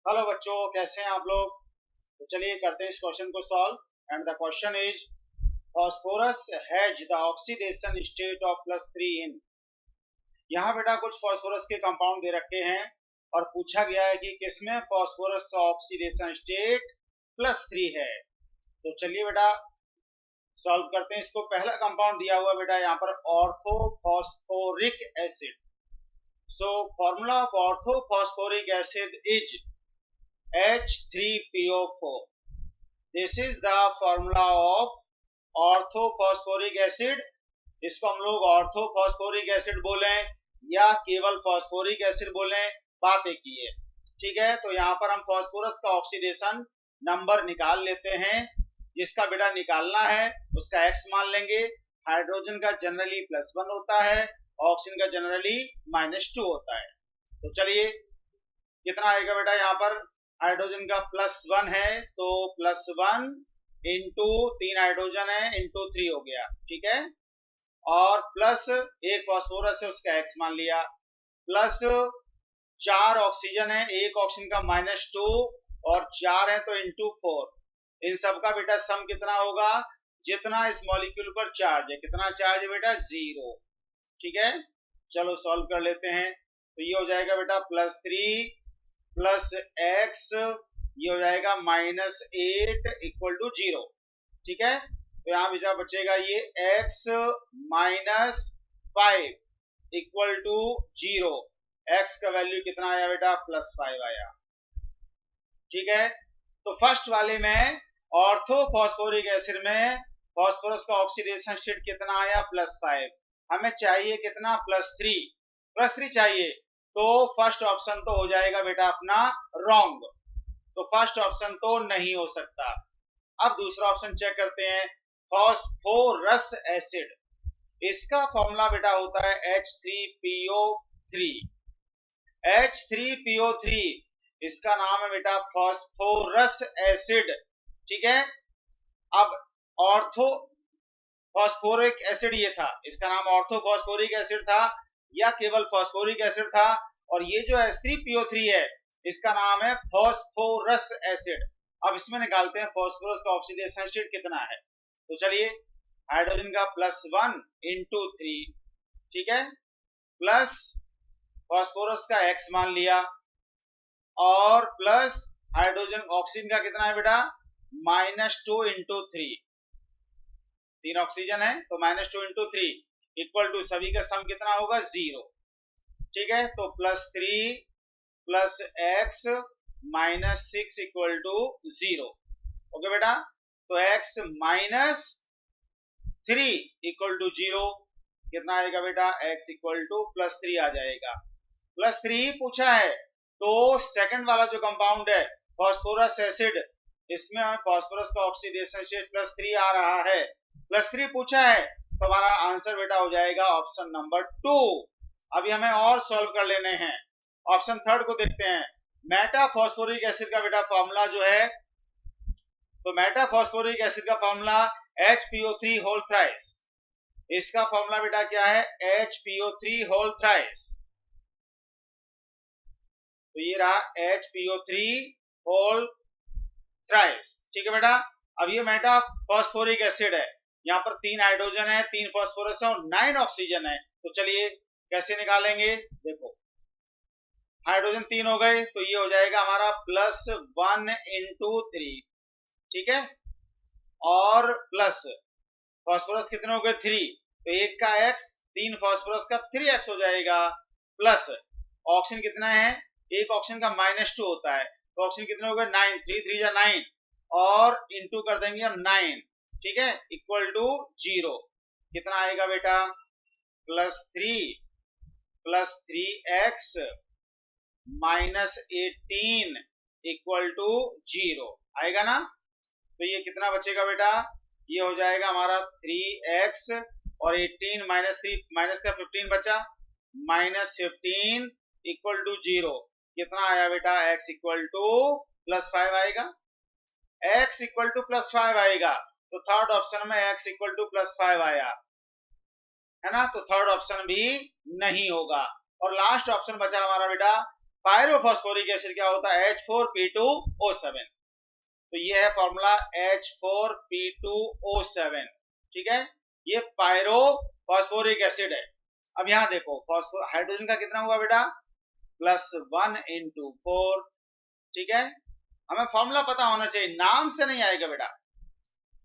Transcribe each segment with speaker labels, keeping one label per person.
Speaker 1: Hello बच्चों, कैसे हैं आप लोग। तो चलिए करते हैं इस क्वेश्चन को solve. And the question is phosphorus has the oxidation state of +3 इन। यहाँ बेटा कुछ फॉस्फोरस के कंपाउंड दे रखे हैं और पूछा गया है कि किसमें फॉस्फोरस का ऑक्सीडेशन स्टेट +3 है। तो चलिए बेटा सॉल्व करते हैं इसको। पहला कंपाउंड दिया हुआ बेटा यहाँ पर orthophosphoric acid. So formula of orthophosphoric acid is H3PO4. This is the formula of orthophosphoric acid. इसको हम लोग ऑर्थोफॉस्फोरिक एसिड बोलें या केवल फॉस्फोरिक एसिड बोलें, बात एक ही है। ठीक है, तो यहाँ पर हम फॉस्फोरस का ऑक्सीडेशन नंबर निकाल लेते हैं। जिसका बेटा निकालना है उसका x मान लेंगे। हाइड्रोजन का जनरली +1 होता है, ऑक्सीजन का जनरली -2 होता है। तो चलिए कितना आएगा बेटा, यहाँ पर हाइड्रोजन का +1 है तो +1 इंटू 3 हाइड्रोजन है इंटू 3 हो गया। ठीक है, और प्लस एक फॉस्फोरस है उसका x मान लिया, प्लस 4 ऑक्सीजन है, एक ऑक्सीजन का -2 और 4 है तो इंटू 4। इन सब का बेटा सम कितना होगा, जितना इस मॉलिक्यूल पर चार्ज है। कितना चार्ज है बेटा, 0। ठीक है, चलो सॉल्व कर लेते हैं। तो ये हो जाएगा बेटा +3 प्लस x, ये हो जाएगा -8 इक्वल टू 0। ठीक है, तो यहाँ बेटा बचेगा ये x -5 इक्वल टू 0। x का वैल्यू कितना आया बेटा, +5 आया। ठीक है, तो फर्स्ट वाले में ऑर्थोफॉस्फोरिक एसिड में फॉस्फोरस का ऑक्सीडेशन स्टेट कितना आया, +5। हमें चाहिए कितना, +3 चाहिए। तो फर्स्ट ऑप्शन तो हो जाएगा बेटा अपना रॉन्ग, तो फर्स्ट ऑप्शन तो नहीं हो सकता। अब दूसरा ऑप्शन चेक करते हैं, फॉस्फोरस एसिड। इसका फॉर्मूला बेटा होता है H3PO3। H3PO3 इसका नाम है बेटा फॉस्फोरस एसिड। ठीक है, अब ऑर्थो फॉस्फोरिक एसिड ये था, इसका नाम ऑर्थोफॉस्फोरिक एसिड था या केवल फॉस्फोरिक एसिड था। और ये जो H3PO3 है इसका नाम है फॉस्फोरस एसिड। अब इसमें निकालते हैं फॉस्फोरस का ऑक्सीडेशन स्टेट कितना है। तो चलिए हाइड्रोजन का +1 इंटू 3, ठीक है, प्लस फॉस्फोरस का x मान लिया और प्लस हाइड्रोजन ऑक्सीजन का कितना है बेटा, -2 इंटू 3। 3 ऑक्सीजन है तो -2 इंटू 3 इक्वल टू सभी का सम कितना होगा, 0। ठीक है, तो +3 plus x -6 equal to 0। Okay बेटा, तो x -3 इक्वल टू 0 कितना आएगा बेटा, x इक्वल टू +3 आ जाएगा। +3 पूछा है तो सेकंड वाला जो कंपाउंड है फॉस्फोरस एसिड, इसमें फॉस्फोरस का ऑक्सीडेशन स्टेट +3 आ रहा है। +3 पूछा है तो हमारा आंसर बेटा हो जाएगा ऑप्शन नंबर 2। अभी हमें और सॉल्व कर लेने हैं। ऑप्शन थर्ड को देखते हैं। मेटाफॉस्फोरिक एसिड का बेटा फॉर्मूला जो है, तो मेटाफॉस्फोरिक एसिड का फॉर्मूला HPO3 होल थ्राइस। इसका फॉर्मूला बेटा क्या है, HPO3 होल थ्राइस। तो ये रहा HPO3 होल थ्राइस। ठीक है बेटा, अब ये मेटाफॉस्फोरिक एसिड है, यहाँ पर 3 हाइड्रोजन है, 3 फॉस्फोरस है और 9 ऑक्सीजन है। तो चलिए कैसे निकालेंगे, देखो हाइड्रोजन 3 हो गए तो ये हो जाएगा हमारा +1 इंटू 3। ठीक है, और प्लस फॉस्फोरस कितने हो गए, 3, तो एक का x, 3 फॉस्फोरस का 3x हो जाएगा। प्लस ऑक्सीजन कितना है, एक ऑक्सीजन का -2 होता है तो ऑक्सीजन कितने हो गए, 9, 3 3 जा 9 और इंटू कर देंगे हम 9। ठीक है, इक्वल टू 0। कितना आएगा बेटा, +3 प्लस 3x -18 इक्वल टू 0 आएगा ना। तो ये कितना बचेगा बेटा, ये हो जाएगा हमारा 3x और 18 -3 का 15 बचा, -15 इक्वल टू 0। कितना आया बेटा, x इक्वल टू +5 आएगा। x इक्वल टू +5 आएगा तो थर्ड ऑप्शन में x इक्वल टू +5 आया है ना, तो थर्ड ऑप्शन भी नहीं होगा। और लास्ट ऑप्शन बचा हमारा बेटा पायरोफॉस्फोरिक एसिड क्या होता है, H4P2O7। तो ये है फॉर्मूला H4P2O7, ठीक है, ये पायरोफॉस्फोरिक एसिड है। अब यहां देखो हाइड्रोजन का कितना हुआ बेटा, +1 × 4, ठीक है, हमें फॉर्मूला पता होना चाहिए, नाम से नहीं आएगा बेटा।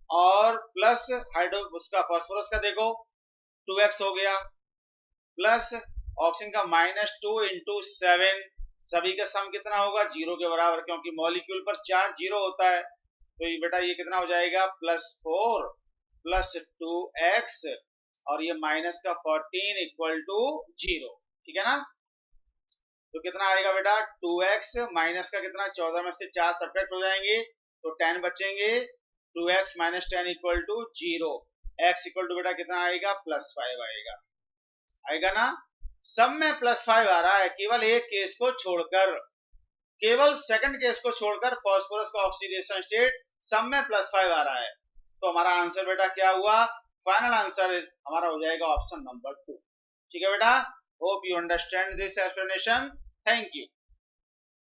Speaker 1: और प्लस हाइड्रो उसका फॉस्फोरस का देखो 2x हो गया, प्लस ऑक्सीजन का -2 × 7, सभी का सम कितना होगा, 0 के बराबर, क्योंकि मॉलिक्यूल पर चार्ज 0 होता है। तो ये बेटा ये कितना हो जाएगा, +4 + 2x और ये माइनस का 14 = 0, ठीक है ना। तो कितना आएगा बेटा, 2x माइनस का कितना, 14 में से 4 सब्ट्रैक्ट हो जाएंगे तो 10 बचेंगे, 2x - 10 = 0, x = बेटा कितना आएगा, +5 आएगा, आएगा ना। सब में +5 आ रहा है, केवल एक केस को छोड़कर, केवल सेकंड केस को छोड़कर फास्फोरस का ऑक्सीडेशन स्टेट सब में +5 आ रहा है। तो हमारा आंसर बेटा क्या हुआ, फाइनल आंसर हमारा हो जाएगा ऑप्शन नंबर 2, ठीक है बेटा। Hope you understand this explanation, thank you.